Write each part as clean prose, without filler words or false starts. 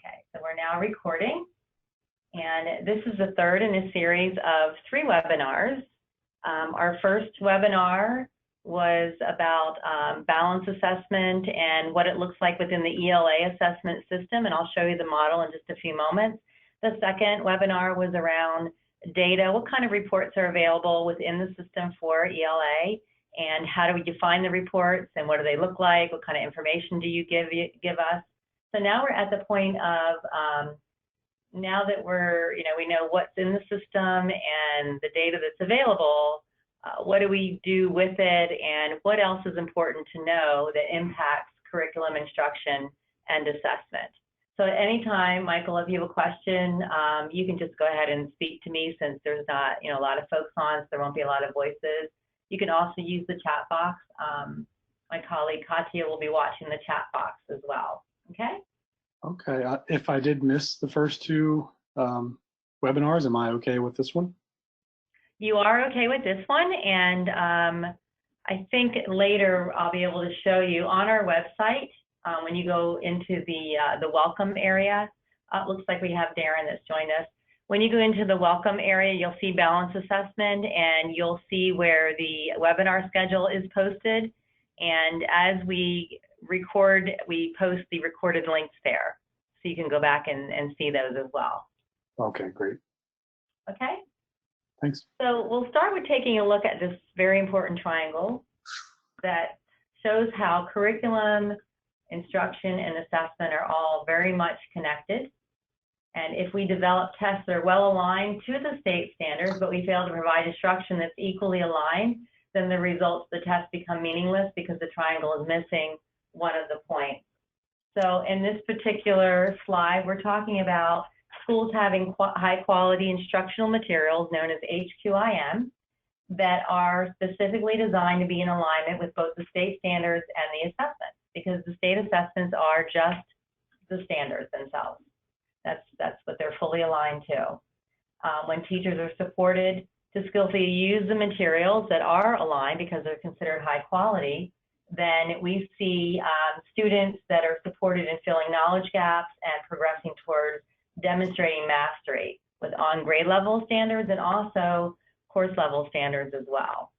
Okay, so we're now recording, and this is the third in a series of 3 webinars. Our first webinar was about balance assessment and what it looks like within the ELA assessment system, and I'll show you the model in just a few moments. The second webinar was around data, what kind of reports are available within the system for ELA, and how do we define the reports, and what do they look like, what kind of information do you give us. So now we're at the point of, now that we know what's in the system and the data that's available, what do we do with it, and what else is important to know that impacts curriculum instruction and assessment. So at any time, Michael, if you have a question, you can just go ahead and speak to me, since there's not a lot of folks on, so there won't be a lot of voices. You can also use the chat box. My colleague Katya will be watching the chat box as well. Okay. Okay. If I did miss the first 2 webinars, am I okay with this one? You are okay with this one, and I think later I'll be able to show you on our website when you go into the welcome area. Looks like we have Darren that's joined us. When you go into the welcome area, you'll see balance assessment, and you'll see where the webinar schedule is posted. And as we record, we post the recorded links there, so you can go back and see those as well. Okay, great. Okay. Thanks. So we'll start with taking a look at this very important triangle that shows how curriculum, instruction, and assessment are all very much connected. And if we develop tests that are well aligned to the state standards, but we fail to provide instruction that's equally aligned, then the results of the test become meaningless because the triangle is missing one of the points. So in this particular slide, we're talking about schools having high quality instructional materials known as HQIM that are specifically designed to be in alignment with both the state standards and the assessments, because the state assessments are just the standards themselves. That's what they're fully aligned to. When teachers are supported to skillfully use the materials that are aligned because they're considered high quality, then we see students that are supported in filling knowledge gaps and progressing towards demonstrating mastery with on grade level standards and also course level standards as well.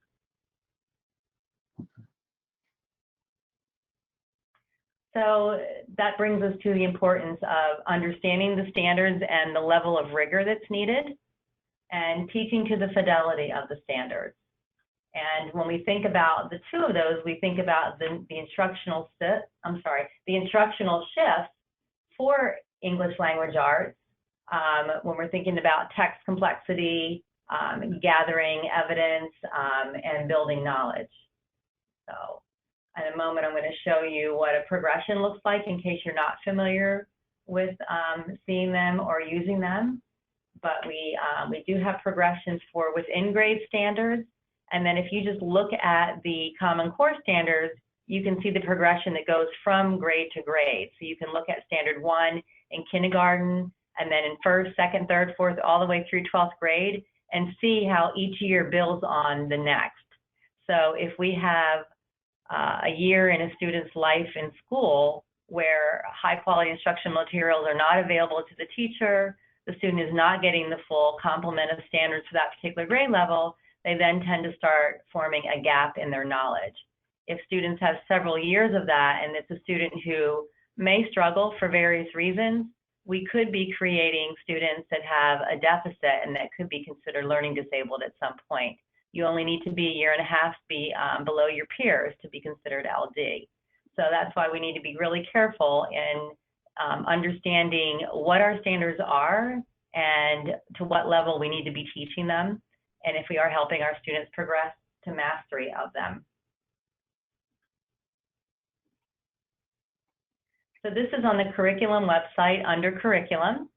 So that brings us to the importance of understanding the standards and the level of rigor that's needed, and teaching to the fidelity of the standards. And when we think about the 2 of those, we think about the instructional shifts for English language arts when we're thinking about text complexity, gathering evidence, and building knowledge. So in a moment, I'm going to show you what a progression looks like in case you're not familiar with seeing them or using them. But we do have progressions for within grade standards. And then if you just look at the Common Core standards, you can see the progression that goes from grade to grade. So you can look at standard 1 in kindergarten, and then in 1st, 2nd, 3rd, 4th, all the way through 12th grade, and see how each year builds on the next. So if we have a year in a student's life in school where high quality instructional materials are not available to the teacher, the student is not getting the full complement of standards for that particular grade level, they then tend to start forming a gap in their knowledge. If students have several years of that, and it's a student who may struggle for various reasons, we could be creating students that have a deficit and that could be considered learning disabled at some point. You only need to be a year and a half below your peers to be considered LD. So that's why we need to be really careful in understanding what our standards are and to what level we need to be teaching them, and if we are helping our students progress to mastery of them. So this is on the curriculum website under curriculum,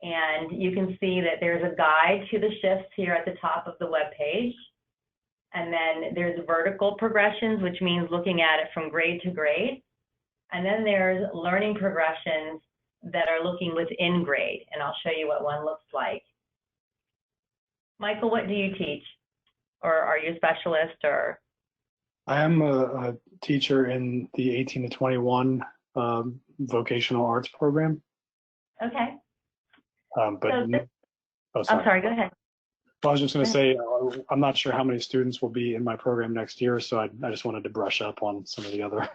and you can see that there's a guide to the shifts here at the top of the web page. And then there's vertical progressions, which means looking at it from grade to grade. And then there's learning progressions that are looking within grade, and I'll show you what one looks like. Michael, what do you teach? Or are you a specialist? Or I am a teacher in the 18 to 21 vocational arts program. Okay. But I'm sorry, go ahead. Well, I was just going to say, I'm not sure how many students will be in my program next year, so I just wanted to brush up on some of the other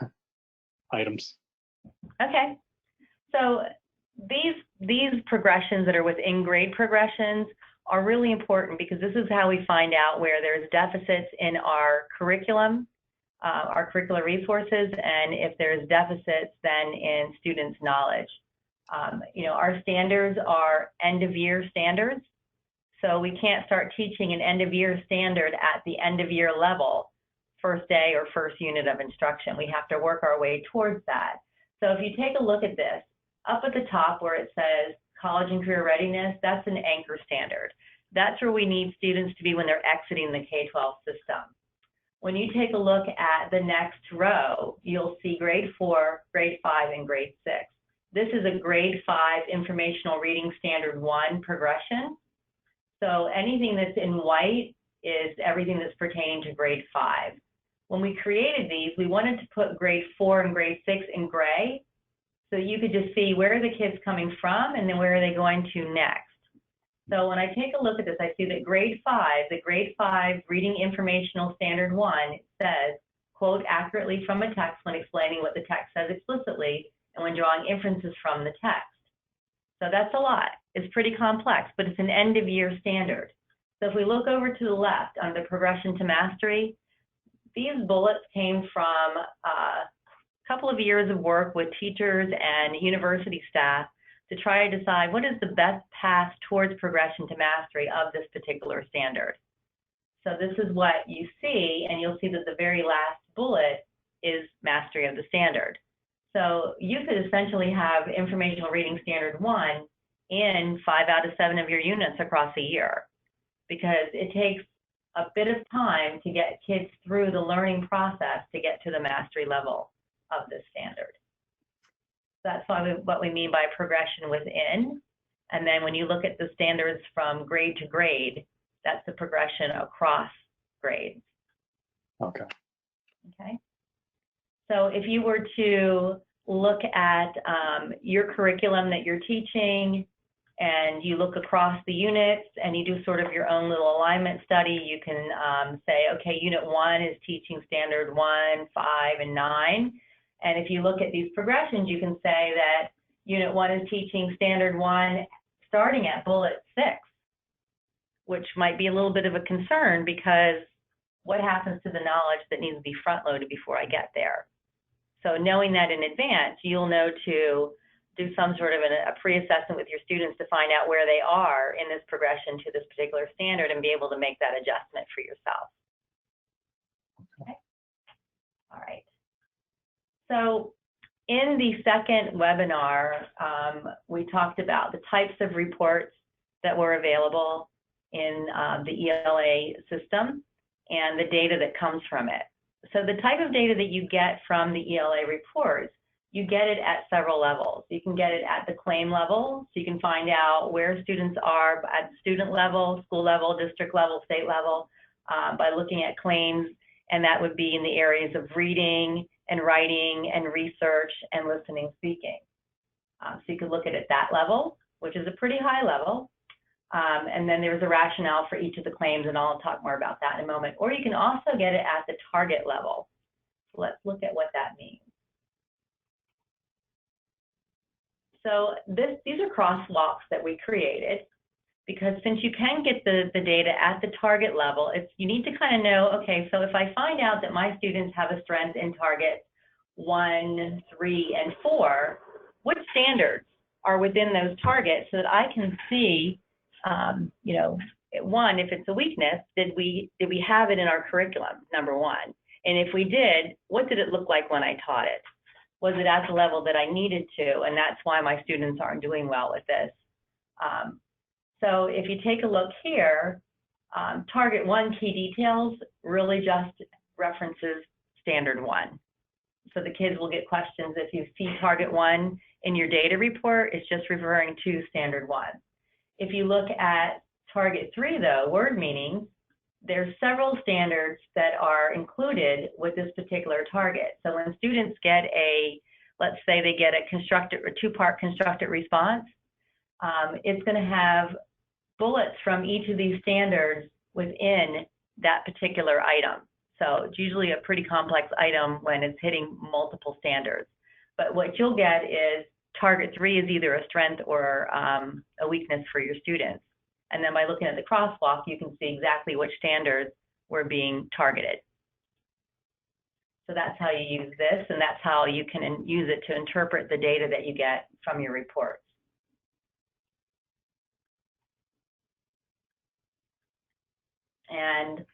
items. Okay. So these progressions that are within grade progressions are really important because this is how we find out where there's deficits in our curriculum, our curricular resources, and if there's deficits then in students' knowledge. You know, our standards are end-of-year standards, so we can't start teaching an end-of-year standard at the end-of-year level, first day or first unit of instruction. We have to work our way towards that. So if you take a look at this, up at the top where it says college and career readiness, that's an anchor standard. That's where we need students to be when they're exiting the K-12 system. When you take a look at the next row, you'll see grade 4, grade 5, and grade 6. This is a grade 5 informational reading standard 1 progression. So anything that's in white is everything that's pertaining to grade 5. When we created these, we wanted to put grade 4 and grade 6 in gray, so you could just see where are the kids coming from and then where are they going to next. So when I take a look at this, I see that grade 5, the grade 5 reading informational standard 1 says, quote accurately from a text when explaining what the text says explicitly and when drawing inferences from the text. So that's a lot. It's pretty complex, but it's an end of year standard. So if we look over to the left under progression to mastery, these bullets came from a couple of years of work with teachers and university staff to try to decide what is the best path towards progression to mastery of this particular standard. So this is what you see, and you'll see that the very last bullet is mastery of the standard. So you could essentially have informational reading standard 1 in 5 out of 7 of your units across a year, because it takes a bit of time to get kids through the learning process to get to the mastery level of this standard. That's what we mean by progression within. And then when you look at the standards from grade to grade, that's the progression across grades. Okay. Okay. So if you were to look at your curriculum that you're teaching, and you look across the units and you do sort of your own little alignment study, you can say, okay, unit 1 is teaching standard 1, 5, and 9. And if you look at these progressions, you can say that unit 1 is teaching standard 1 starting at bullet 6, which might be a little bit of a concern because what happens to the knowledge that needs to be front loaded before I get there? So knowing that in advance, you'll know to do some sort of a pre-assessment with your students to find out where they are in this progression to this particular standard and be able to make that adjustment for yourself. Okay. All right. So in the second webinar, we talked about the types of reports that were available in the ELA system and the data that comes from it. So the type of data that you get from the ELA reports, you get it at several levels. You can get it at the claim level, so you can find out where students are at student level, school level, district level, state level, by looking at claims, and that would be in the areas of reading and writing and research and listening, speaking. So you could look at it at that level, which is a pretty high level. And then there's a rationale for each of the claims, and I'll talk more about that in a moment. Or you can also get it at the target level. So let's look at what that means. So these are crosswalks that we created, because since you can get the data at the target level, you need to kind of know, okay, so if I find out that my students have a strength in targets 1, 3, and 4, what standards are within those targets so that I can see, you know, 1, if it's a weakness, did we have it in our curriculum, number 1? And if we did, what did it look like when I taught it? Was it at the level that I needed to? And that's why my students aren't doing well with this. So if you take a look here, target 1 key details really just references standard 1. So the kids will get questions if you see target 1 in your data report, it's just referring to standard 1. If you look at target 3 though, word meanings, there's several standards that are included with this particular target. So when students get let's say they get a constructed or 2-part constructed response, it's going to have bullets from each of these standards within that particular item. So it's usually a pretty complex item when it's hitting multiple standards. But what you'll get is target 3 is either a strength or a weakness for your students. And then by looking at the crosswalk, you can see exactly which standards were being targeted. So that's how you use this, and that's how you can use it to interpret the data that you get from your reports. And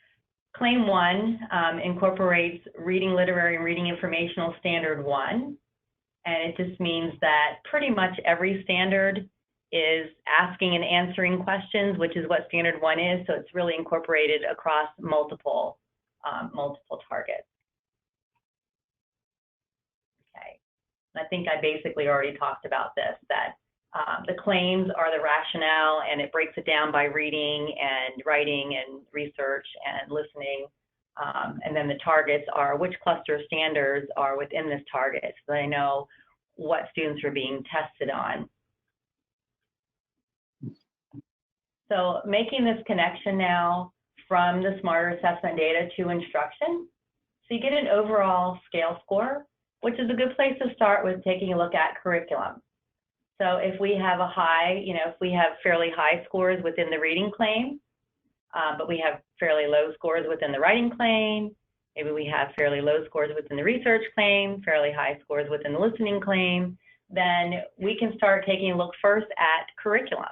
Claim 1 incorporates Reading Literary and Reading Informational Standard 1. And it just means that pretty much every standard is asking and answering questions, which is what Standard 1 is. So it's really incorporated across multiple targets. Okay. I think I basically already talked about this, that the claims are the rationale, and it breaks it down by reading and writing and research and listening. And then the targets are which cluster of standards are within this target, so they know what students are being tested on. So making this connection now from the Smarter Assessment data to instruction, so you get an overall scale score, which is a good place to start with taking a look at curriculum. So if we have a high, if we have fairly high scores within the reading claim, but we have fairly low scores within the writing claim, maybe we have fairly low scores within the research claim, fairly high scores within the listening claim, then we can start taking a look first at curriculum.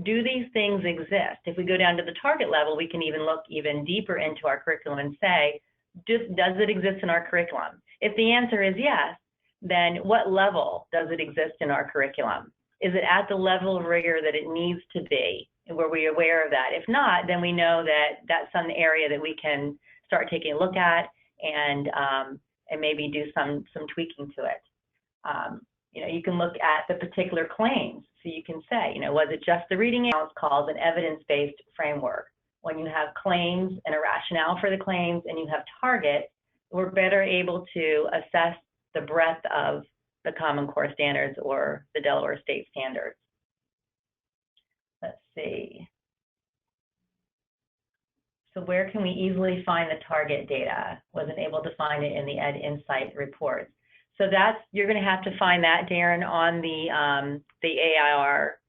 Do these things exist? If we go down to the target level, we can even look even deeper into our curriculum and say, does it exist in our curriculum? If the answer is yes, then what level does it exist in our curriculum? Is it at the level of rigor that it needs to be? And were we aware of that? If not, then we know that that's some area that we can start taking a look at and maybe do some tweaking to it. You can look at the particular claims. So you can say, was it just the reading? It's called an evidence-based framework. When you have claims and a rationale for the claims and you have targets, we're better able to assess the breadth of the Common Core standards or the Delaware State standards. Let's see. So where can we easily find the target data? Wasn't able to find it in the Ed Insight reports. So you're going to have to find that, Darren, on the AIR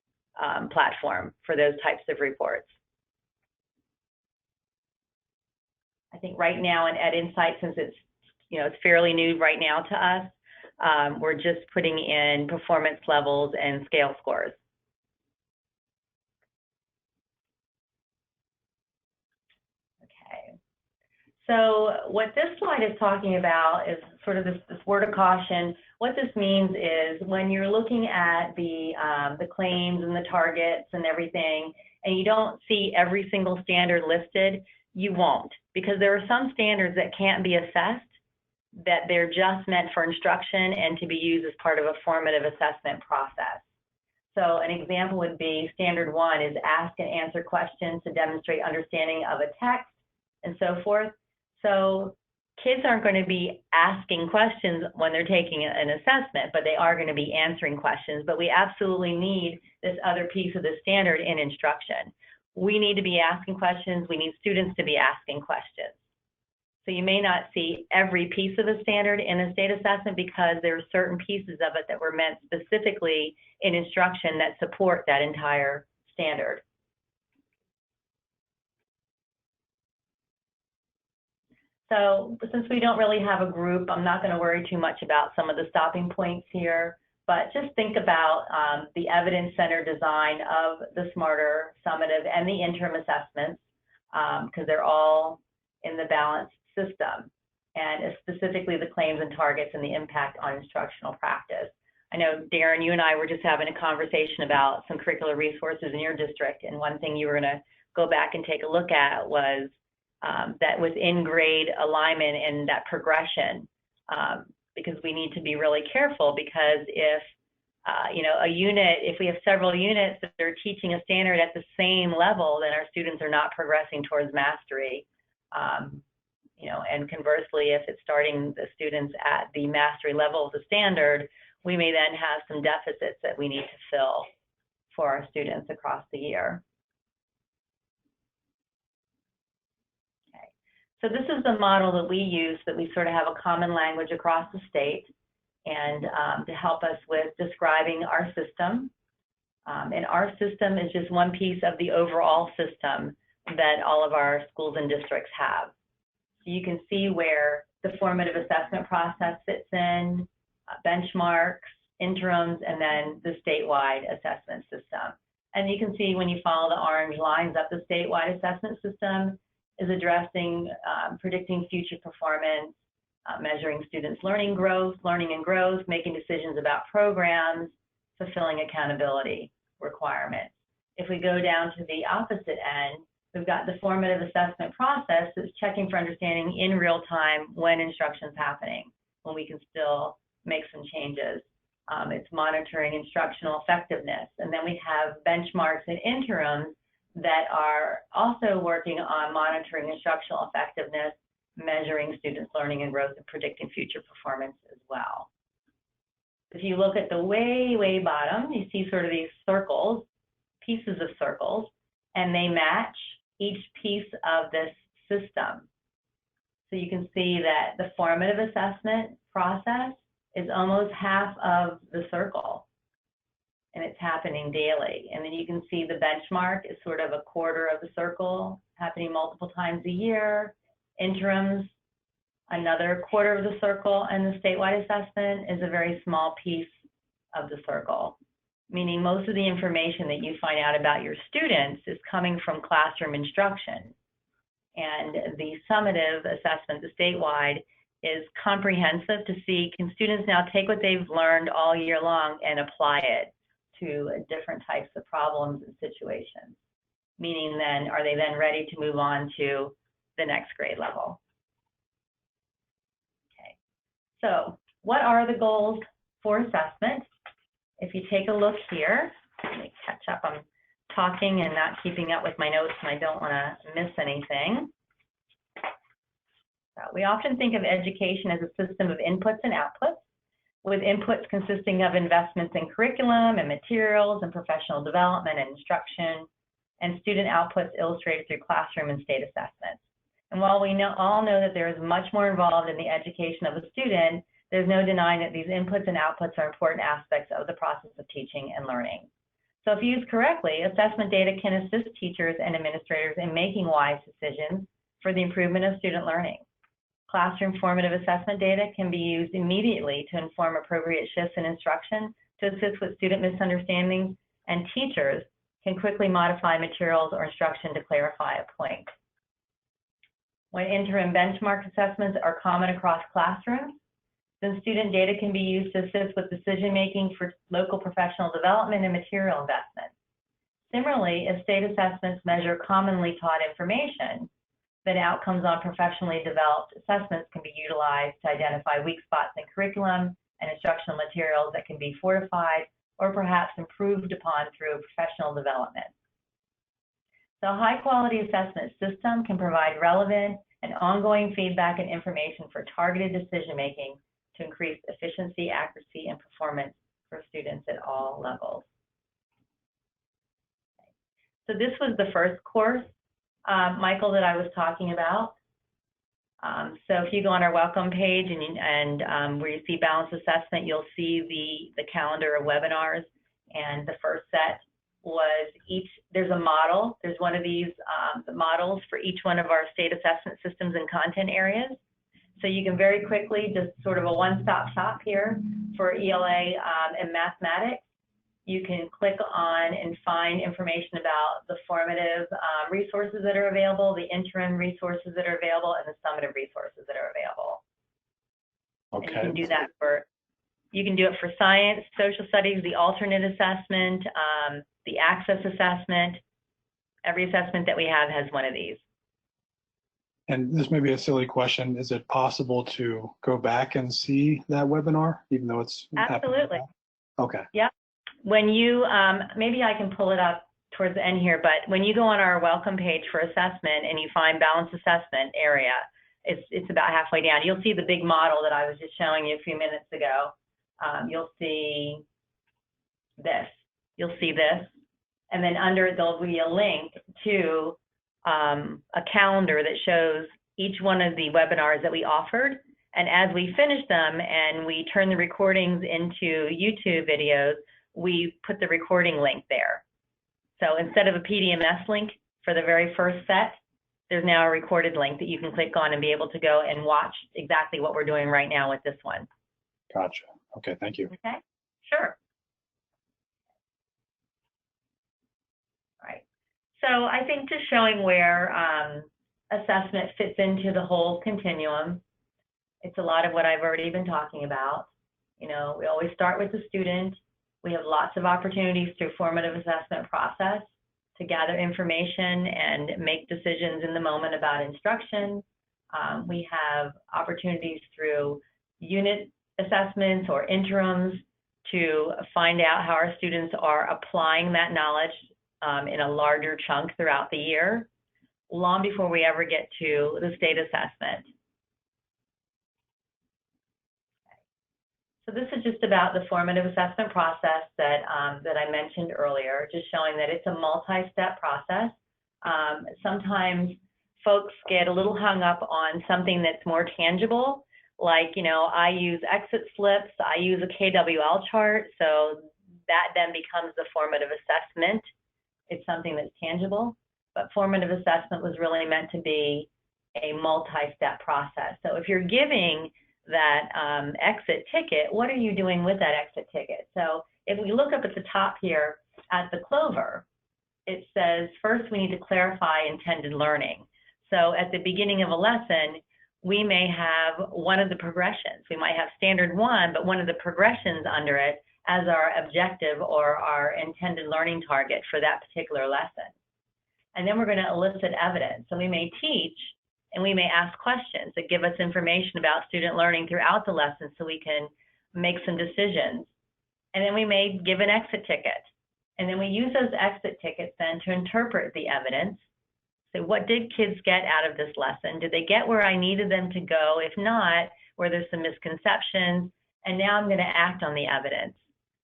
platform for those types of reports. I think right now in Ed Insight, since it's fairly new right now to us, we're just putting in performance levels and scale scores. Okay. So what this slide is talking about is sort of this word of caution. What this means is when you're looking at the claims and the targets and everything, and you don't see every single standard listed, you won't, because there are some standards that can't be assessed, that they're just meant for instruction and to be used as part of a formative assessment process. So an example would be standard 1 is ask and answer questions to demonstrate understanding of a text and so forth. So kids aren't going to be asking questions when they're taking an assessment, but they are going to be answering questions. But we absolutely need this other piece of the standard in instruction. We need to be asking questions. We need students to be asking questions. So you may not see every piece of the standard in a state assessment because there are certain pieces of it that were meant specifically in instruction that support that entire standard. So since we don't really have a group, I'm not going to worry too much about some of the stopping points here, but just think about the evidence-centered design of the Smarter, Summative, and the Interim assessments, because they're all in the balanced system, and specifically the claims and targets and the impact on instructional practice. I know, Darren, you and I were just having a conversation about some curricular resources in your district, and one thing you were going to go back and take a look at was that within grade alignment and that progression, because we need to be really careful, because if if we have several units that are teaching a standard at the same level, then our students are not progressing towards mastery. And conversely, if it's starting the students at the mastery level of the standard, we may then have some deficits that we need to fill. for our students across the year. Okay. So this is the model that we use, that we sort of have a common language across the state, and to help us with describing our system. And our system is just one piece of the overall system that all of our schools and districts have. So you can see where the formative assessment process fits in, benchmarks, interims, and then the statewide assessment system. And you can see when you follow the orange lines up, the statewide assessment system is addressing predicting future performance, measuring students' learning and growth, making decisions about programs, fulfilling accountability requirements. If we go down to the opposite end, we've got the formative assessment process that's checking for understanding in real time when instruction's happening, when we can still make some changes. It's monitoring instructional effectiveness. And then we have benchmarks and interims that are also working on monitoring instructional effectiveness, measuring students' learning and growth, and predicting future performance as well. If you look at the way bottom, you see sort of these circles, pieces of circles, and they match each piece of this system. So you can see that the formative assessment process is almost half of the circle, and it's happening daily. And then you can see the benchmark is sort of a quarter of the circle, happening multiple times a year. Interims, another quarter of the circle, and the statewide assessment is a very small piece of the circle, meaning most of the information that you find out about your students is coming from classroom instruction. And the summative assessment, the statewide, is comprehensive to see, can students now take what they've learned all year long and apply it to different types of problems and situations? Meaning then, are they then ready to move on to the next grade level? Okay, so what are the goals for assessment? If you take a look here, let me catch up. I'm talking and not keeping up with my notes, and I don't want to miss anything. So we often think of education as a system of inputs and outputs, with inputs consisting of investments in curriculum and materials and professional development and instruction, and student outputs illustrated through classroom and state assessments. And while we all know that there is much more involved in the education of a student, there's no denying that these inputs and outputs are important aspects of the process of teaching and learning. So if used correctly, assessment data can assist teachers and administrators in making wise decisions for the improvement of student learning. Classroom formative assessment data can be used immediately to inform appropriate shifts in instruction to assist with student misunderstandings, and teachers can quickly modify materials or instruction to clarify a point. When interim benchmark assessments are common across classrooms, then student data can be used to assist with decision-making for local professional development and material investment. Similarly, if state assessments measure commonly taught information, then outcomes on professionally developed assessments can be utilized to identify weak spots in curriculum and instructional materials that can be fortified or perhaps improved upon through professional development. So a high-quality assessment system can provide relevant and ongoing feedback and information for targeted decision-making to increase efficiency, accuracy, and performance for students at all levels. So this was the first course, Michael, that I was talking about. So if you go on our welcome page and where you see balanced assessment, you'll see the calendar of webinars. And the first set was there's a model. There's one of these models for each one of our state assessment systems and content areas. So you can very quickly, just sort of a one-stop shop here for ELA and mathematics. You can click on and find information about the formative resources that are available, the interim resources that are available, and the summative resources that are available. Okay. And you can do that you can do it for science, social studies, the alternate assessment, the access assessment. Every assessment that we have has one of these. And this may be a silly question. Is it possible to go back and see that webinar, even though it's Absolutely. Okay. Yep. When you, maybe I can pull it up towards the end here, but when you go on our welcome page for assessment and you find balanced assessment area, it's about halfway down. You'll see the big model that I was just showing you a few minutes ago. You'll see this. You'll see this. And then under it, there'll be a link to a calendar that shows each one of the webinars that we offered. And as we finish them and we turn the recordings into YouTube videos, we put the recording link there. So instead of a PDMS link for the very first set, there's now a recorded link that you can click on and be able to go and watch exactly what we're doing right now with this one. Gotcha. Okay, thank you. Okay, sure. All right. So I think just showing where assessment fits into the whole continuum, it's a lot of what I've already been talking about. You know, we always start with the student. We have lots of opportunities through formative assessment process to gather information and make decisions in the moment about instruction. We have opportunities through unit assessments or interims to find out how our students are applying that knowledge in a larger chunk throughout the year, long before we ever get to the state assessment. So this is just about the formative assessment process that I mentioned earlier, just showing that it's a multi-step process. Sometimes folks get a little hung up on something that's more tangible, like, you know, I use exit slips, I use a KWL chart, so that then becomes the formative assessment. It's something that's tangible, but formative assessment was really meant to be a multi-step process. So if you're giving that exit ticket, what are you doing with that exit ticket? So if we look up at the top here at the Clover, it says first we need to clarify intended learning. So at the beginning of a lesson, we may have one of the progressions. We might have standard one, but one of the progressions under it as our objective or our intended learning target for that particular lesson. And then we're going to elicit evidence. So we may teach and we may ask questions that give us information about student learning throughout the lesson so we can make some decisions. And then we may give an exit ticket. And then we use those exit tickets then to interpret the evidence. So what did kids get out of this lesson? Did they get where I needed them to go? If not, were there some misconceptions? And now I'm going to act on the evidence.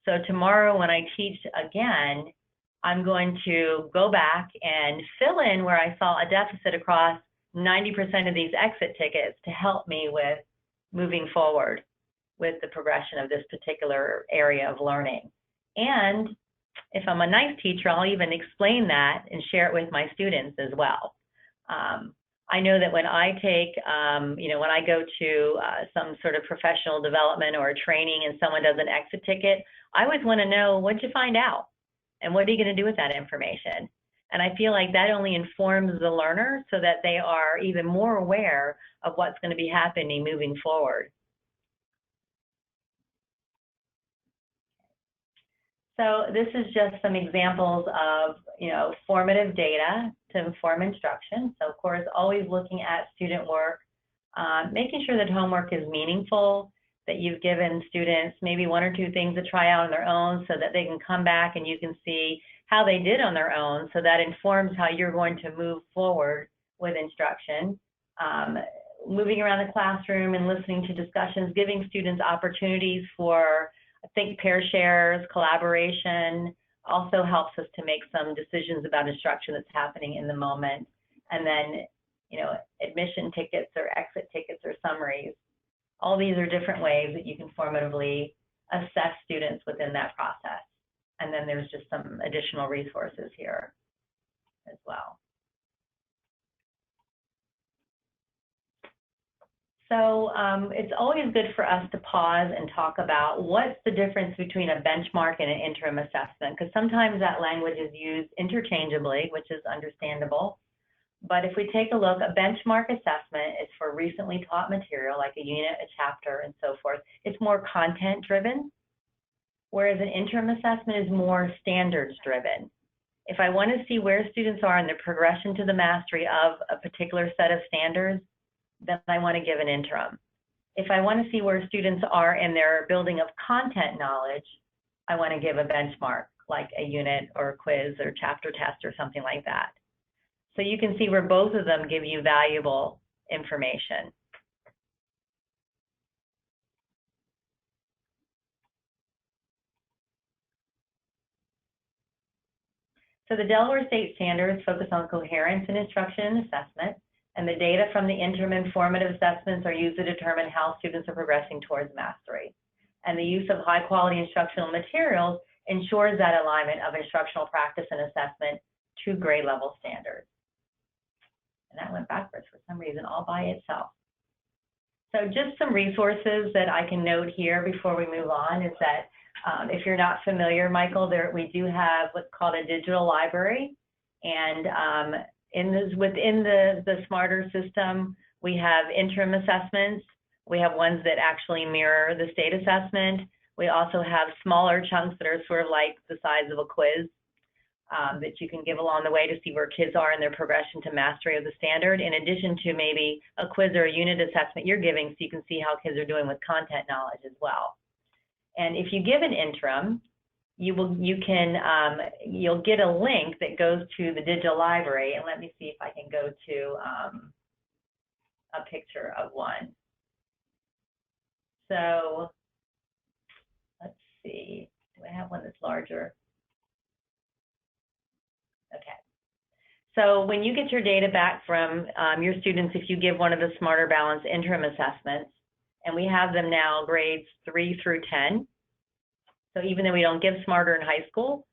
So tomorrow when I teach again, I'm going to go back and fill in where I saw a deficit across 90% of these exit tickets to help me with moving forward with the progression of this particular area of learning. And if I'm a nice teacher, I'll even explain that and share it with my students as well. I know that when I take, you know, when I go to some sort of professional development or a training and someone does an exit ticket, I always want to know, what'd you find out? And what are you going to do with that information? And I feel like that only informs the learner so that they are even more aware of what's going to be happening moving forward. So this is just some examples of, you know, formative data to inform instruction. So of course, always looking at student work, making sure that homework is meaningful, that you've given students maybe one or two things to try out on their own so that they can come back and you can see how they did on their own. So that informs how you're going to move forward with instruction. Moving around the classroom and listening to discussions, giving students opportunities for, I think, pair shares, collaboration, also helps us to make some decisions about instruction that's happening in the moment. And then, you know, admission tickets or exit tickets or summaries. All these are different ways that you can formatively assess students within that process. And then there's just some additional resources here as well. So it's always good for us to pause and talk about what's the difference between a benchmark and an interim assessment, because sometimes that language is used interchangeably, which is understandable. But if we take a look, a benchmark assessment is for recently taught material, like a unit, a chapter, and so forth. It's more content driven, whereas an interim assessment is more standards driven. If I want to see where students are in the progression to the mastery of a particular set of standards, then I want to give an interim. If I want to see where students are in their building of content knowledge, I want to give a benchmark, like a unit or a quiz or chapter test or something like that. So you can see where both of them give you valuable information. So the Delaware State Standards focus on coherence in instruction and assessment, and the data from the interim and formative assessments are used to determine how students are progressing towards mastery. And the use of high-quality instructional materials ensures that alignment of instructional practice and assessment to grade level standards. And that went backwards for some reason all by itself. So just some resources that I can note here before we move on is that if you're not familiar, Michael, we do have what's called a digital library. And within the Smarter system, we have interim assessments. We have ones that actually mirror the state assessment. We also have smaller chunks that are sort of like the size of a quiz that you can give along the way to see where kids are in their progression to mastery of the standard, in addition to maybe a quiz or a unit assessment you're giving, so you can see how kids are doing with content knowledge as well. And if you give an interim, you'll get a link that goes to the digital library. And let me see if I can go to a picture of one. So let's see, do I have one that's larger? Okay. So when you get your data back from your students, if you give one of the Smarter Balance interim assessments, and we have them now grades 3 through 10. So even though we don't give Smarter in high school,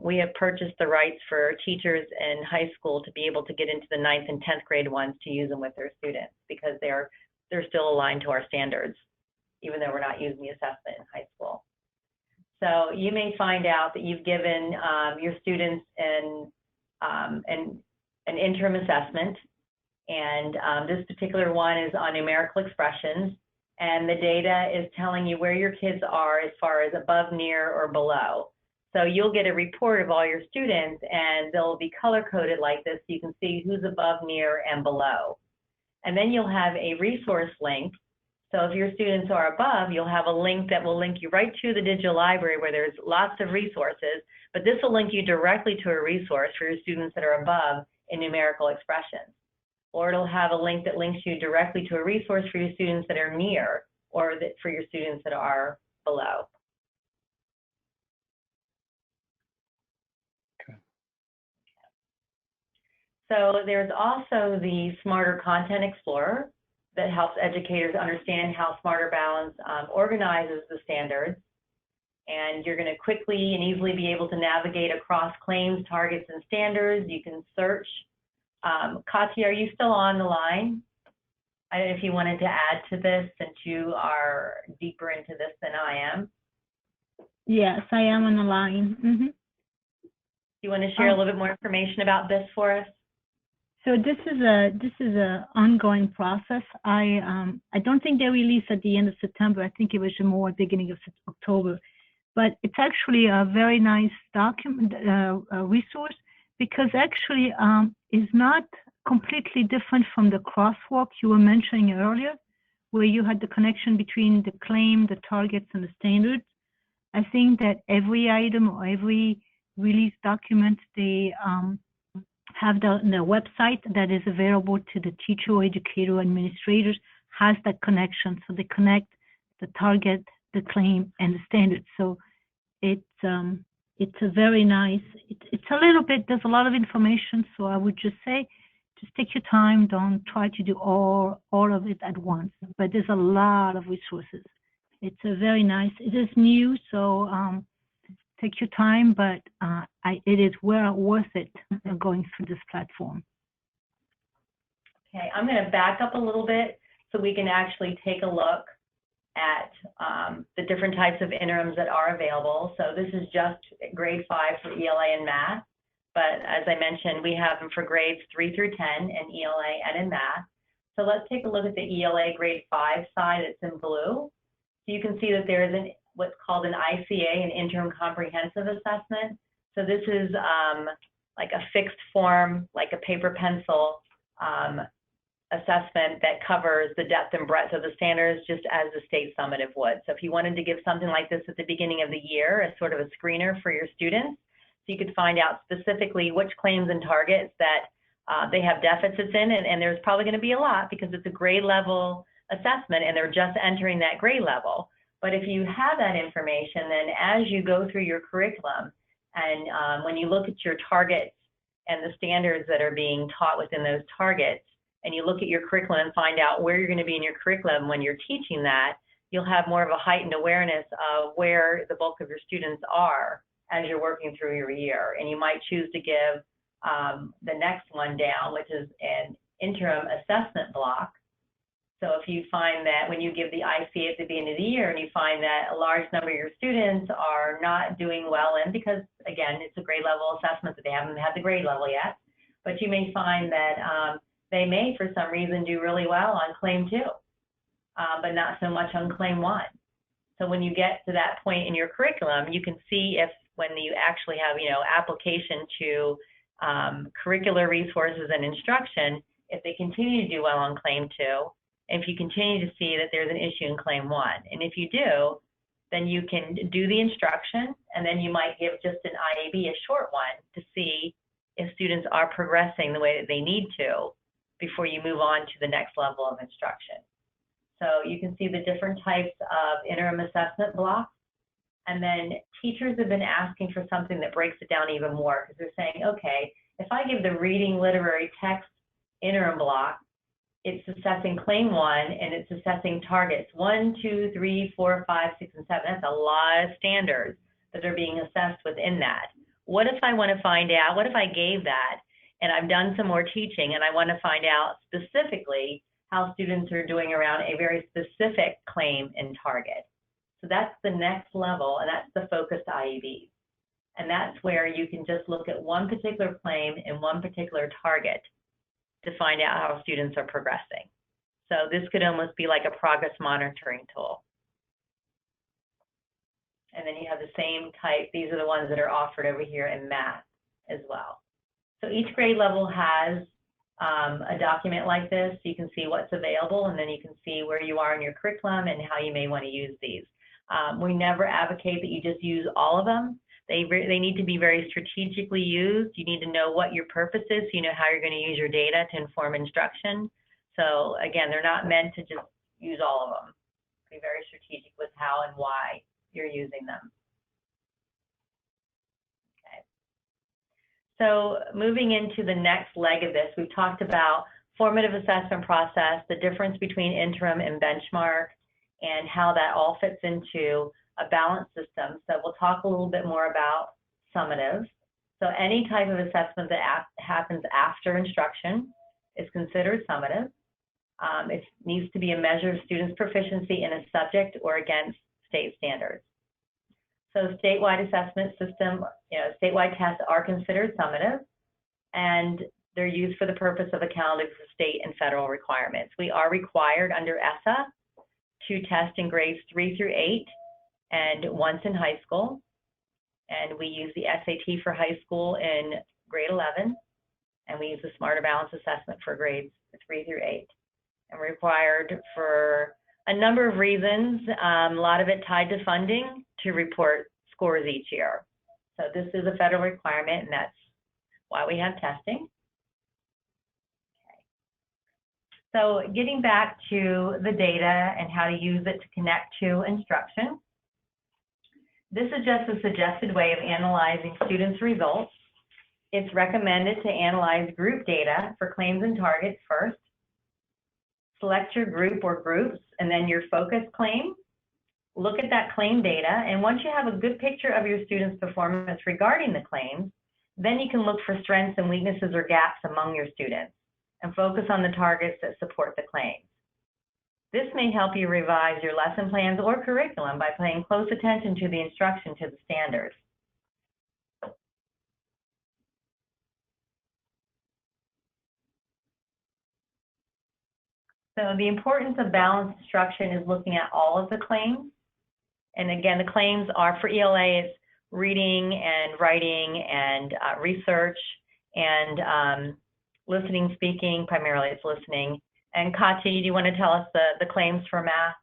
we have purchased the rights for teachers in high school to be able to get into the 9th and 10th grade ones to use them with their students, because they're still aligned to our standards, even though we're not using the assessment in high school. So you may find out that you've given your students an interim assessment, and this particular one is on numerical expressions, and the data is telling you where your kids are as far as above, near, or below. So you'll get a report of all your students, and they'll be color-coded like this, so you can see who's above, near, and below. And then you'll have a resource link. So if your students are above, you'll have a link that will link you right to the digital library where there's lots of resources, but this will link you directly to a resource for your students that are above in numerical expressions. Or it'll have a link that links you directly to a resource for your students that are near, or for your students that are below. Okay. So there's also the Smarter Content Explorer that helps educators understand how Smarter Balance organizes the standards. And you're going to quickly and easily be able to navigate across claims, targets, and standards. You can search. Katya, are you still on the line? I don't know if you wanted to add to this, since you are deeper into this than I am. Yes, I am on the line. Mm-hmm. Do you want to share a little bit more information about this for us? So this is a ongoing process. I don't think they released at the end of September. I think it was more beginning of October. But it's actually a very nice document, resource, because actually is not completely different from the crosswalk you were mentioning earlier, where you had the connection between the claim, the targets, and the standards. I think that every item or every release document, they have the website that is available to the teacher, educator, or administrators, has that connection. So they connect the target, the claim, and the standards. So it's a very nice, it's a little bit, there's a lot of information. So I would just say, just take your time. Don't try to do all of it at once, but there's a lot of resources. It's a very nice, it is new, so take your time, but it is well worth it going through this platform. Okay, I'm going to back up a little bit so we can actually take a look at the different types of interims that are available. So this is just grade 5 for ELA and math, but as I mentioned, we have them for grades 3 through 10 in ELA and in math. So let's take a look at the ELA grade 5 side. It's in blue. So you can see that there is what's called an ICA, an interim comprehensive assessment. So this is like a fixed form, like a paper pencil assessment that covers the depth and breadth of the standards, just as the state summative would. So if you wanted to give something like this at the beginning of the year as sort of a screener for your students, so you could find out specifically which claims and targets that they have deficits in, and there's probably going to be a lot because it's a grade level assessment and they're just entering that grade level. But if you have that information, then as you go through your curriculum, And when you look at your targets and the standards that are being taught within those targets, and you look at your curriculum and find out where you're going to be in your curriculum when you're teaching that, you'll have more of a heightened awareness of where the bulk of your students are as you're working through your year. And you might choose to give the next one down, which is an interim assessment block. So if you find that when you give the IC at the beginning of the year and you find that a large number of your students are not doing well in, because again, it's a grade level assessment that they haven't had the grade level yet, but you may find that they may, for some reason, do really well on claim 2, but not so much on claim 1. So when you get to that point in your curriculum, you can see if when you actually have, application to curricular resources and instruction, if they continue to do well on claim 2, if you continue to see that there's an issue in claim 1. And if you do, then you can do the instruction, and then you might give just an IAB, a short one, to see if students are progressing the way that they need to before you move on to the next level of instruction. So you can see the different types of interim assessment blocks. And then teachers have been asking for something that breaks it down even more, because they're saying, okay, if I give the reading, literary, text interim block, it's assessing claim 1 and it's assessing targets 1, 2, 3, 4, 5, 6, and 7. That's a lot of standards that are being assessed within that. What if I want to find out, what if I gave that and I've done some more teaching and I want to find out specifically how students are doing around a very specific claim and target? So that's the next level, and that's the focused IABS. And that's where you can just look at one particular claim and one particular target to find out how students are progressing. So this could almost be like a progress monitoring tool. And then you have the same type, these are the ones that are offered over here in math as well. So each grade level has a document like this. You can see what's available, and then you can see where you are in your curriculum and how you may want to use these. We never advocate that you just use all of them. They need to be very strategically used. You need to know what your purpose is, so you know how you're going to use your data to inform instruction. So again, they're not meant to just use all of them. Be very strategic with how and why you're using them. Okay. So moving into the next leg of this, we've talked about formative assessment process, the difference between interim and benchmark, and how that all fits into a balanced system. So we'll talk a little bit more about summative. So any type of assessment that happens after instruction is considered summative. It needs to be a measure of students' proficiency in a subject or against state standards. So statewide assessment system, statewide tests are considered summative, and they're used for the purpose of accounting for state and federal requirements. We are required under ESSA to test in grades 3 through 8 and once in high school. And we use the SAT for high school in grade 11, and we use the Smarter Balance Assessment for grades 3 through 8. And we're required for a number of reasons, a lot of it tied to funding, to report scores each year. So this is a federal requirement, and that's why we have testing. So getting back to the data and how to use it to connect to instruction. This is just a suggested way of analyzing students' results. It's recommended to analyze group data for claims and targets first. Select your group or groups and then your focus claim. Look at that claim data, and once you have a good picture of your students' performance regarding the claims, then you can look for strengths and weaknesses or gaps among your students and focus on the targets that support the claims. This may help you revise your lesson plans or curriculum by paying close attention to the instruction to the standards. So the importance of balanced instruction is looking at all of the claims. And again, the claims are for ELA, it's reading and writing and research and listening, speaking, primarily it's listening. And Katya, do you want to tell us the claims for math?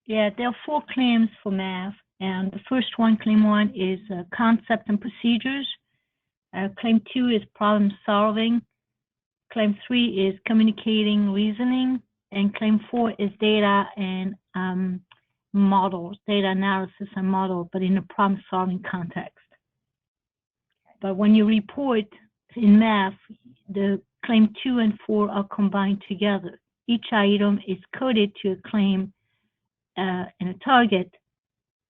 Yeah, there are 4 claims for math. And the first one, claim 1, is concept and procedures. Claim 2 is problem solving. Claim 3 is communicating, reasoning. And claim 4 is data and models, data analysis and model, but in a problem-solving context. But when you report in math, the claim 2 and 4 are combined together. Each item is coded to a claim and a target,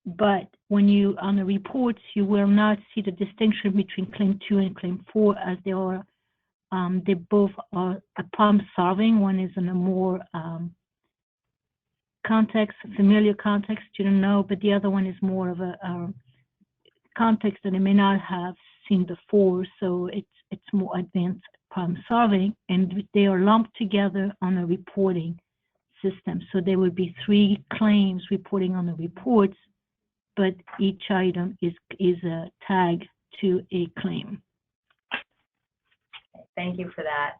but when you, on the reports, you will not see the distinction between claim 2 and claim 4 as they are, they both are a problem solving. One is in a more context, familiar context, you don't know, but the other one is more of a context that they may not have seen before, so it's more advanced problem solving, and they are lumped together on a reporting system. So there would be 3 claims reporting on the reports, but each item is a tag to a claim. Thank you for that.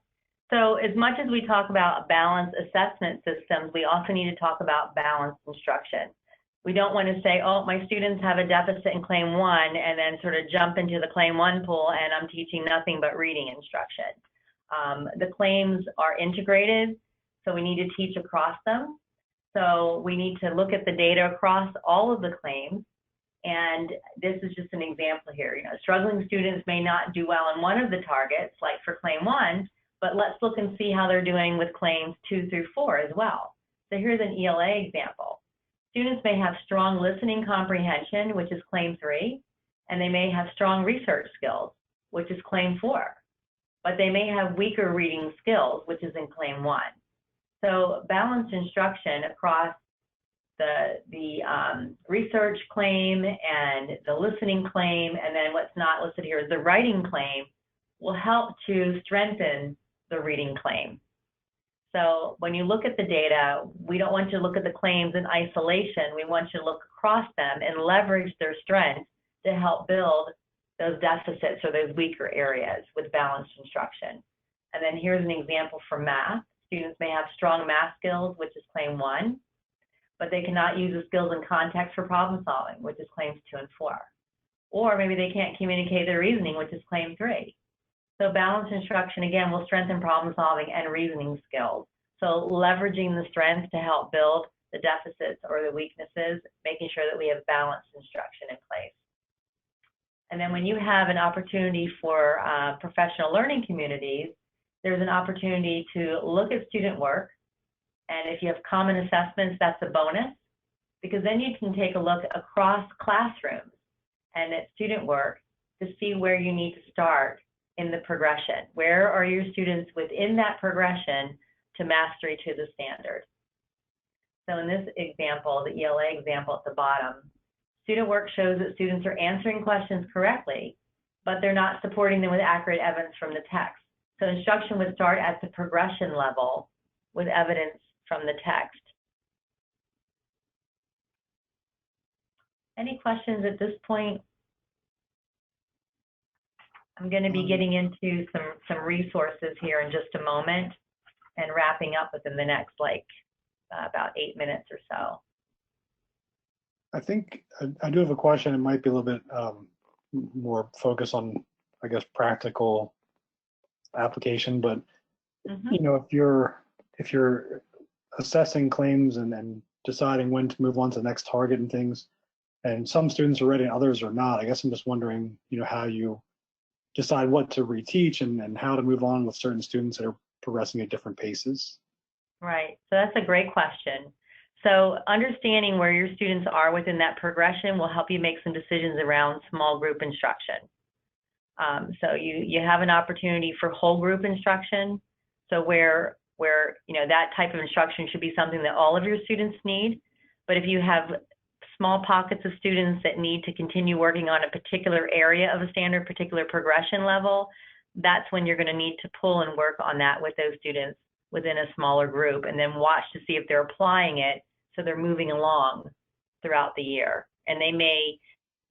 So as much as we talk about balanced assessment systems, we also need to talk about balanced instruction. We don't want to say, oh, my students have a deficit in claim 1 and then sort of jump into the claim 1 pool and I'm teaching nothing but reading instruction. The claims are integrated, so we need to teach across them. So we need to look at the data across all of the claims. And this is just an example here. You know, struggling students may not do well in one of the targets, like for claim 1, but let's look and see how they're doing with claims 2 through 4 as well. So here's an ELA example. Students may have strong listening comprehension, which is claim 3, and they may have strong research skills, which is claim 4, but they may have weaker reading skills, which is in claim 1. So balanced instruction across the research claim and the listening claim, and then what's not listed here is the writing claim, will help to strengthen the reading claim. So when you look at the data, we don't want you to look at the claims in isolation. We want you to look across them and leverage their strengths to help build those deficits or those weaker areas with balanced instruction. And then here's an example for math. Students may have strong math skills, which is claim 1, but they cannot use the skills in context for problem solving, which is claims 2 and 4. Or maybe they can't communicate their reasoning, which is claim 3. So balanced instruction, again, will strengthen problem solving and reasoning skills. So leveraging the strengths to help build the deficits or the weaknesses, making sure that we have balanced instruction in place. And then when you have an opportunity for professional learning communities, there's an opportunity to look at student work. And if you have common assessments, that's a bonus, because then you can take a look across classrooms and at student work to see where you need to start in the progression. Where are your students within that progression to mastery to the standard? So in this example, the ELA example at the bottom, student work shows that students are answering questions correctly, but they're not supporting them with accurate evidence from the text. So instruction would start at the progression level with evidence from the text. Any questions at this point? I'm going to be getting into some resources here in just a moment and wrapping up within the next about 8 minutes or so. I think I do have a question. It might be a little bit more focused on, I guess, practical application, but you know, if you're assessing claims and deciding when to move on to the next target and things, and some students are ready and others are not, I guess I'm just wondering, you know, how you decide what to reteach and how to move on with certain students that are progressing at different paces. Right. So that's a great question. So understanding where your students are within that progression will help you make some decisions around small group instruction. So you have an opportunity for whole group instruction. So where you know, that type of instruction should be something that all of your students need. But if you have small pockets of students that need to continue working on a particular area of a standard, particular progression level, that's when you're going to need to pull and work on that with those students within a smaller group, and then watch to see if they're applying it so they're moving along throughout the year. And they may,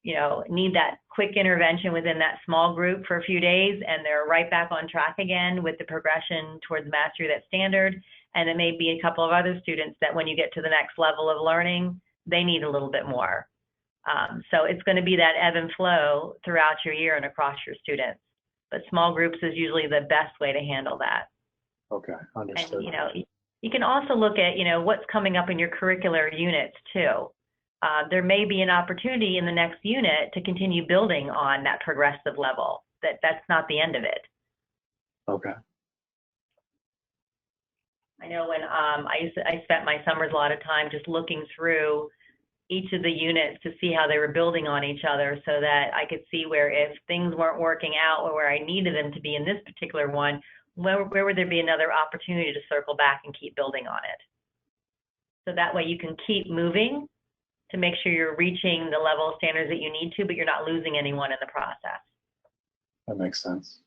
you know, need that quick intervention within that small group for a few days, and they're right back on track again with the progression towards mastery of that standard. And it may be a couple of other students that when you get to the next level of learning, they need a little bit more. So it's going to be that ebb and flow throughout your year and across your students. But small groups is usually the best way to handle that. Okay, understood. And, you know, you can also look at, you know, what's coming up in your curricular units too. there may be an opportunity in the next unit to continue building on that progressive level. That's not the end of it. Okay. I know when I spent my summers a lot of time just looking through each of the units to see how they were building on each other, so that I could see where, if things weren't working out or where I needed them to be in this particular one, where would there be another opportunity to circle back and keep building on it. So that way you can keep moving to make sure you're reaching the level of standards that you need to, but you're not losing anyone in the process. That makes sense.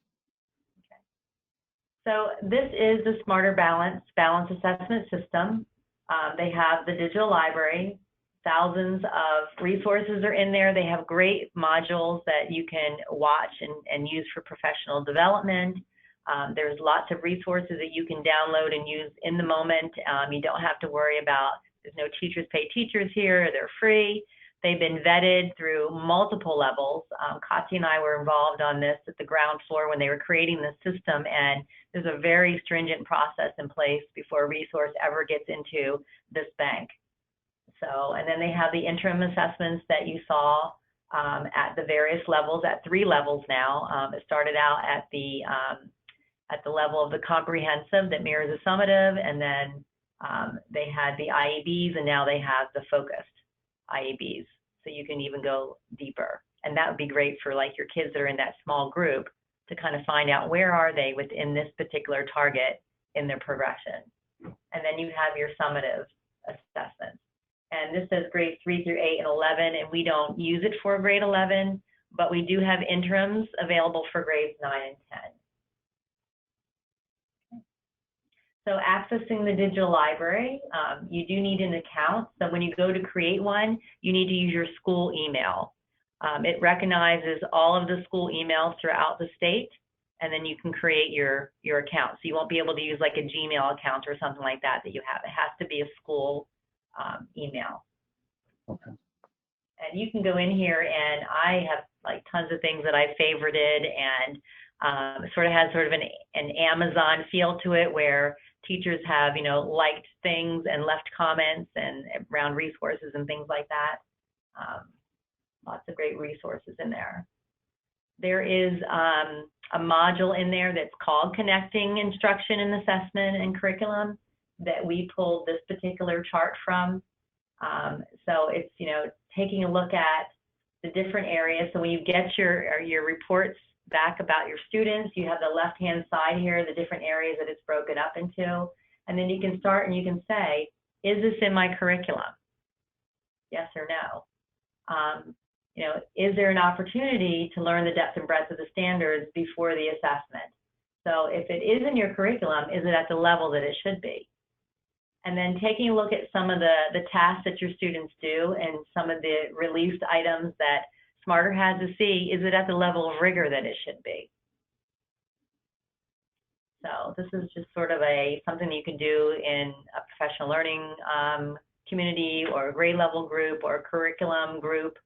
Okay. So this is the Smarter Balance Assessment System. They have the digital library. Thousands of resources are in there. They have great modules that you can watch and use for professional development. There's lots of resources that you can download and use in the moment. You don't have to worry about, there's no teachers pay teachers here, they're free. They've been vetted through multiple levels. Katya and I were involved on this at the ground floor when they were creating the system, and there's a very stringent process in place before a resource ever gets into this bank. So, and then they have the interim assessments that you saw at the various levels, at 3 levels now. It started out at the level of the comprehensive that mirrors the summative, and then they had the IABs, and now they have the focused IABS. So you can even go deeper. And that would be great for like your kids that are in that small group to kind of find out where are they within this particular target in their progression. And then you have your summative assessments. And this says grades 3 through 8 and 11, and we don't use it for grade 11, but we do have interims available for grades 9 and 10. So accessing the digital library, you do need an account. So when you go to create one, you need to use your school email. It recognizes all of the school emails throughout the state, and then you can create your account. So you won't be able to use like a Gmail account or something like that you have. It has to be a school email. Okay. And you can go in here, and I have like tons of things that I favorited, and it sort of has sort of an Amazon feel to it, where teachers have, you know, liked things and left comments and around resources and things like that. Lots of great resources in there. There is a module in there that's called Connecting Instruction and Assessment and Curriculum that we pulled this particular chart from. So it's, you know, taking a look at the different areas. So when you get your reports back about your students, you have the left-hand side here, the different areas that it's broken up into. And then you can start and you can say, is this in my curriculum? Yes or no. You know, is there an opportunity to learn the depth and breadth of the standards before the assessment? So if it is in your curriculum, is it at the level that it should be? And then taking a look at some of the tasks that your students do and some of the released items that Smarter has to see, is it at the level of rigor that it should be? So this is just sort of something that you can do in a professional learning community or a grade level group or a curriculum group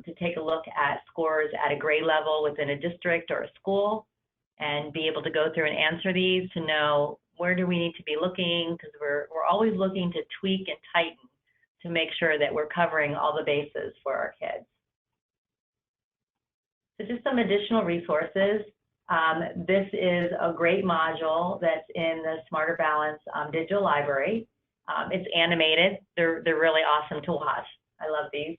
to take a look at scores at a grade level within a district or a school and be able to go through and answer these to know where do we need to be looking, because we're always looking to tweak and tighten to make sure that we're covering all the bases for our kids. So just some additional resources. This is a great module that's in the Smarter Balance digital library. It's animated. They're really awesome to watch. I love these.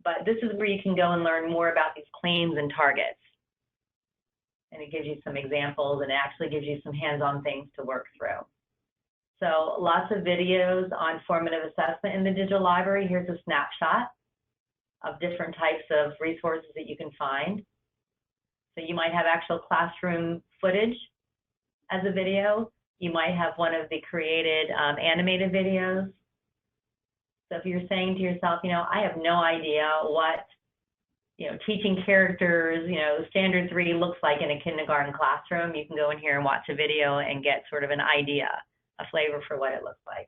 But this is where you can go and learn more about these claims and targets. And it gives you some examples and actually gives you some hands-on things to work through. So lots of videos on formative assessment in the digital library. Here's a snapshot of different types of resources that you can find. So you might have actual classroom footage as a video. You might have one of the created animated videos. So if you're saying to yourself, you know, I have no idea what, you know, teaching characters, you know, standard 3 looks like in a kindergarten classroom, you can go in here and watch a video and get sort of an idea, a flavor for what it looks like.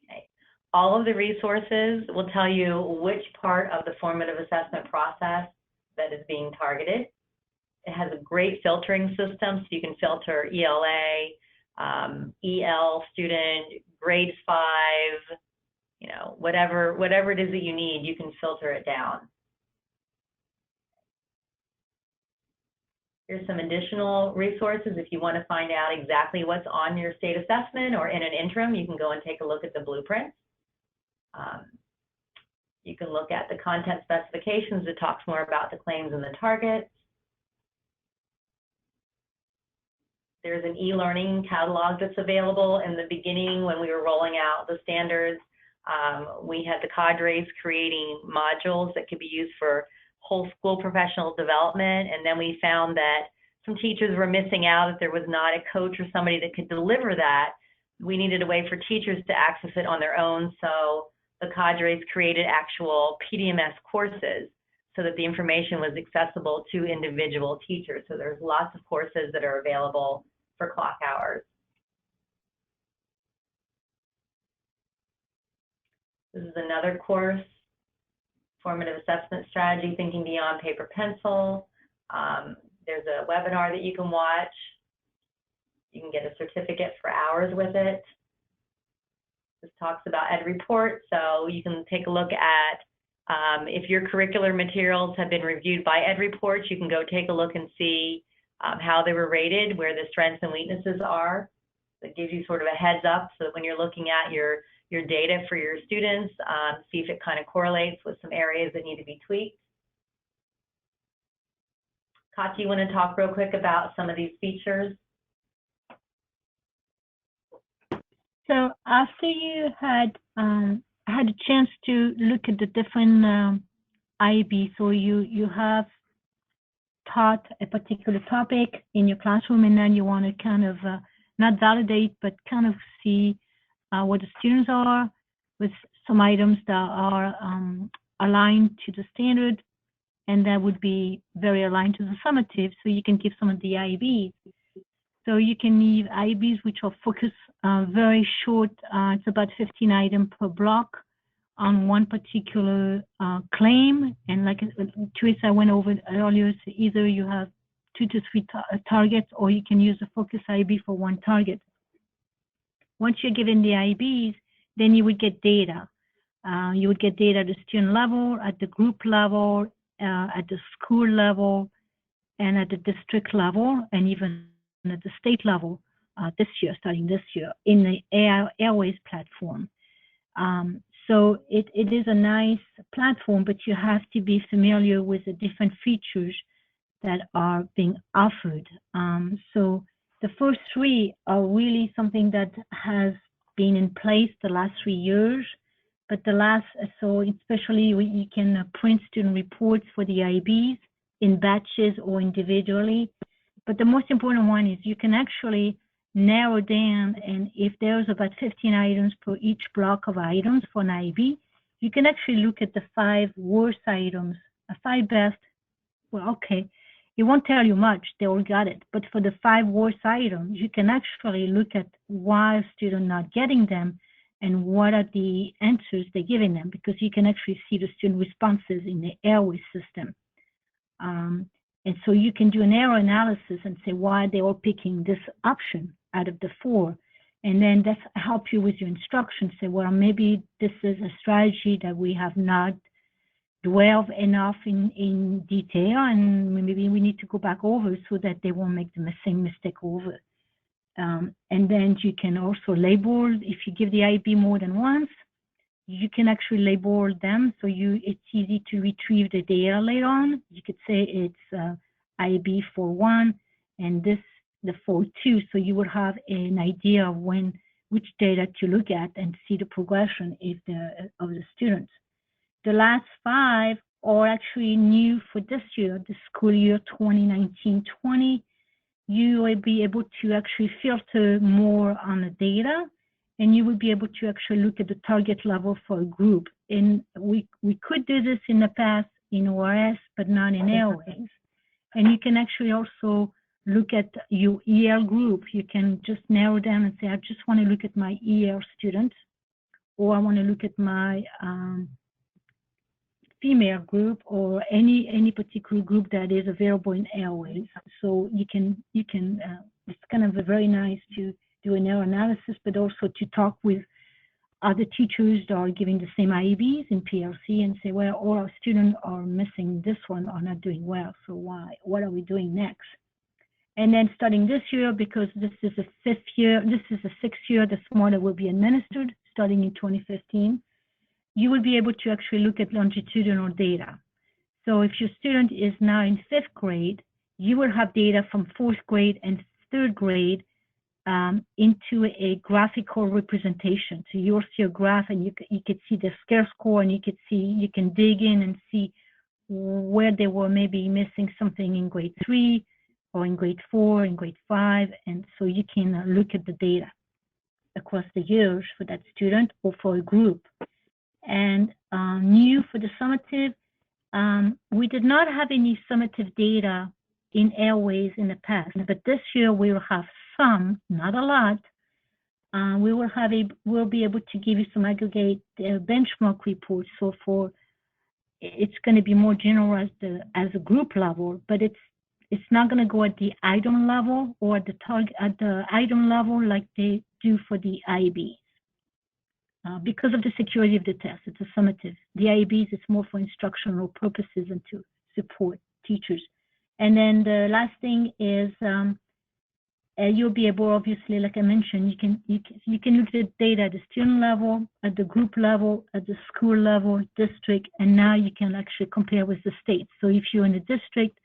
Okay. All of the resources will tell you which part of the formative assessment process that is being targeted. It has a great filtering system, so you can filter ELA, EL student, grade 5, you know, whatever it is that you need, you can filter it down. Here's some additional resources. If you want to find out exactly what's on your state assessment or in an interim, you can go and take a look at the blueprint. You can look at the content specifications that talks more about the claims and the targets. There's an e-learning catalog that's available. In the beginning, when we were rolling out the standards, we had the cadres creating modules that could be used for whole school professional development, and then we found that some teachers were missing out if there was not a coach or somebody that could deliver that. We needed a way for teachers to access it on their own, so the cadres created actual PDMS courses so that the information was accessible to individual teachers. So there's lots of courses that are available for clock hours. This is another course, Formative Assessment Strategy, Thinking Beyond Paper Pencil. There's a webinar that you can watch. You can get a certificate for hours with it. This talks about Ed Report, so you can take a look at if your curricular materials have been reviewed by Ed Reports, you can go take a look and see how they were rated, where the strengths and weaknesses are. It gives you sort of a heads up so that when you're looking at your data for your students, see if it kind of correlates with some areas that need to be tweaked. Katya, you want to talk real quick about some of these features? So after you had a chance to look at the different IABs, so you have taught a particular topic in your classroom, and then you want to kind of not validate, but kind of see what the students are with some items that are aligned to the standard, and that would be very aligned to the summative, so you can give some of the IABs. So you can leave IABs which are focused very short, it's about 15 items per block on one particular claim. And like Teresa went over earlier, so either you have 2 to 3 targets, or you can use a focus IAB for one target. Once you're given the IABs, then you would get data. You would get data at the student level, at the group level, at the school level, and at the district level, and even at the state level this year, starting this year, in the Airways platform. So it is a nice platform, but you have to be familiar with the different features that are being offered. So the first 3 are really something that has been in place the last 3 years, but the last, so especially you can print student reports for the IABs in batches or individually. But the most important one is you can actually narrow down, and if there's about 15 items per each block of items for an IAB, you can actually look at the 5 worst items, 5 best. Well, okay, it won't tell you much, they all got it. But for the 5 worst items, you can actually look at why a student not getting them and what are the answers they're giving them, because you can actually see the student responses in the Airway system. And so you can do an error analysis and say why they're all picking this option out of the 4. And then that's help you with your instruction. Say, well, maybe this is a strategy that we have not dwelled enough in detail, and maybe we need to go back over so that they won't make the same mistake over. And then you can also label, if you give the IAB more than once, you can actually label them, so it's easy to retrieve the data later on. You could say it's IAB for 1 and this the for 2, so you would have an idea of which data to look at and see the progression of the students. The last 5 are actually new for this year, the school year 2019-20. You will be able to actually filter more on the data, and you will be able to actually look at the target level for a group. And we could do this in the past in ORS, but not in Airways. And you can actually also look at your EL group. You can just narrow down and say, I just want to look at my EL students, or I want to look at my female group, or any particular group that is available in Airways. So you can it's kind of very nice to do an error analysis, but also to talk with other teachers that are giving the same IABs in PLC and say, well, all our students are missing this one, are not doing well, so why? What are we doing next? And then starting this year, because this is the 6th year, the SMARTA will be administered starting in 2015, you will be able to actually look at longitudinal data. So if your student is now in 5th grade, you will have data from 4th grade and 3rd grade into a graphical representation. So you'll see a graph, and you could see the scale score, and you can dig in and see where they were maybe missing something in grade 3 or in grade 4, in grade 5, and so you can look at the data across the years for that student or for a group. And new for the summative, we did not have any summative data in airways in the past, but this year we will have some, not a lot. We'll be able to give you some aggregate benchmark reports. So it's going to be more general as a group level, but it's not going to go at the item level or at the item level like they do for the IABs. Because of the security of the test, it's a summative. The IABs is more for instructional purposes and to support teachers. And then the last thing is you'll be able, obviously, like I mentioned, you can look at data at the student level, at the group level, at the school level, district, and now you can actually compare with the state. So if you're in a district,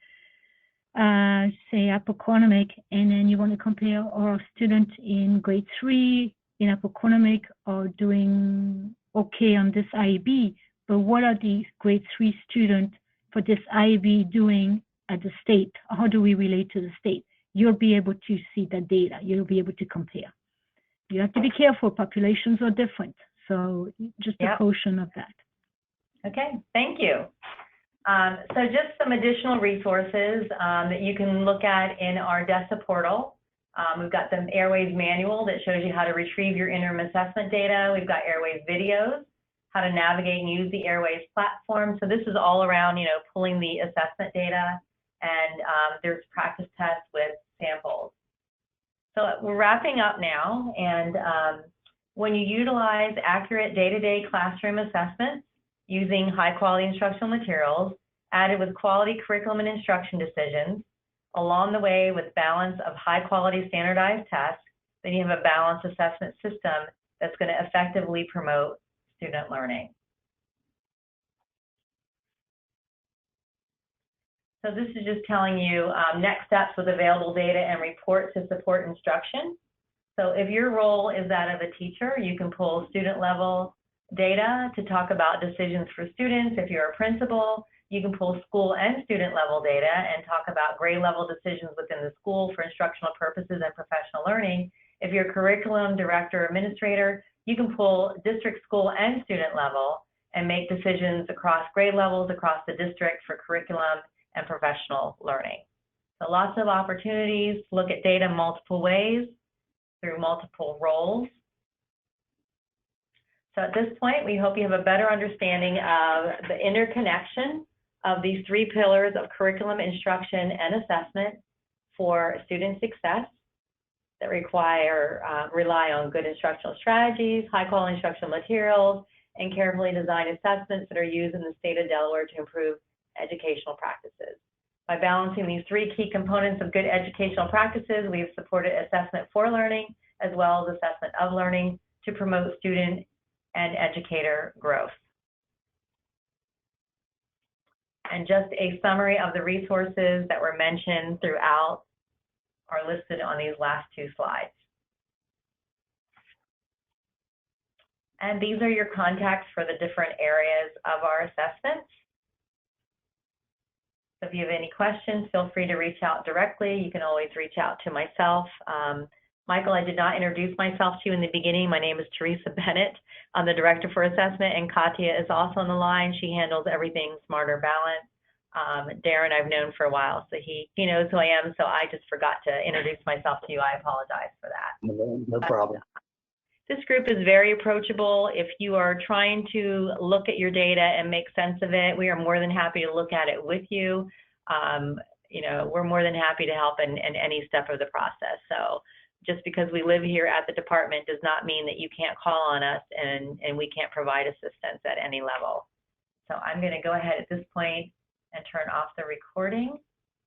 say Appoquinimink, and then you want to compare our students in grade 3 in Appoquinimink are doing okay on this IAB, but what are the grade 3 students for this IAB doing at the state? How do we relate to the state? You'll be able to see that data. You'll be able to compare. You have to be careful. Populations are different. So just a caution of that. Okay, thank you. So just some additional resources that you can look at in our DeSSA portal. We've got the Airways manual that shows you how to retrieve your interim assessment data. We've got Airways videos, how to navigate and use the Airways platform. So this is all around, pulling the assessment data, and there's practice tests with samples. So we're wrapping up now, and when you utilize accurate day-to-day classroom assessments using high-quality instructional materials, added with quality curriculum and instruction decisions, along the way with balance of high-quality standardized tests, then you have a balanced assessment system that's going to effectively promote student learning. So this is just telling you next steps with available data and reports to support instruction. So if your role is that of a teacher, you can pull student level data to talk about decisions for students. If you're a principal, you can pull school and student level data and talk about grade level decisions within the school for instructional purposes and professional learning. If you're a curriculum director or administrator, you can pull district, school, and student level and make decisions across grade levels across the district for curriculum and professional learning. So lots of opportunities to look at data multiple ways through multiple roles. So at this point, we hope you have a better understanding of the interconnection of these 3 pillars of curriculum, instruction, and assessment for student success that rely on good instructional strategies, high-quality instructional materials, and carefully designed assessments that are used in the state of Delaware to improve educational practices. By balancing these 3 key components of good educational practices, we have supported assessment for learning as well as assessment of learning to promote student and educator growth. And just a summary of the resources that were mentioned throughout are listed on these last 2 slides. And these are your contacts for the different areas of our assessments. So if you have any questions, feel free to reach out directly. You can always reach out to myself. Michael, I did not introduce myself to you in the beginning. My name is Teresa Bennett. I'm the Director for Assessment, and Katya is also on the line. She handles everything Smarter Balance. Darren I've known for a while, so he knows who I am, so I just forgot to introduce myself to you. I apologize for that. No problem. This group is very approachable. If you are trying to look at your data and make sense of it, we are more than happy to look at it with you. We're more than happy to help in any step of the process. So just because we live here at the department does not mean that you can't call on us and we can't provide assistance at any level. So I'm going to go ahead at this point and turn off the recording.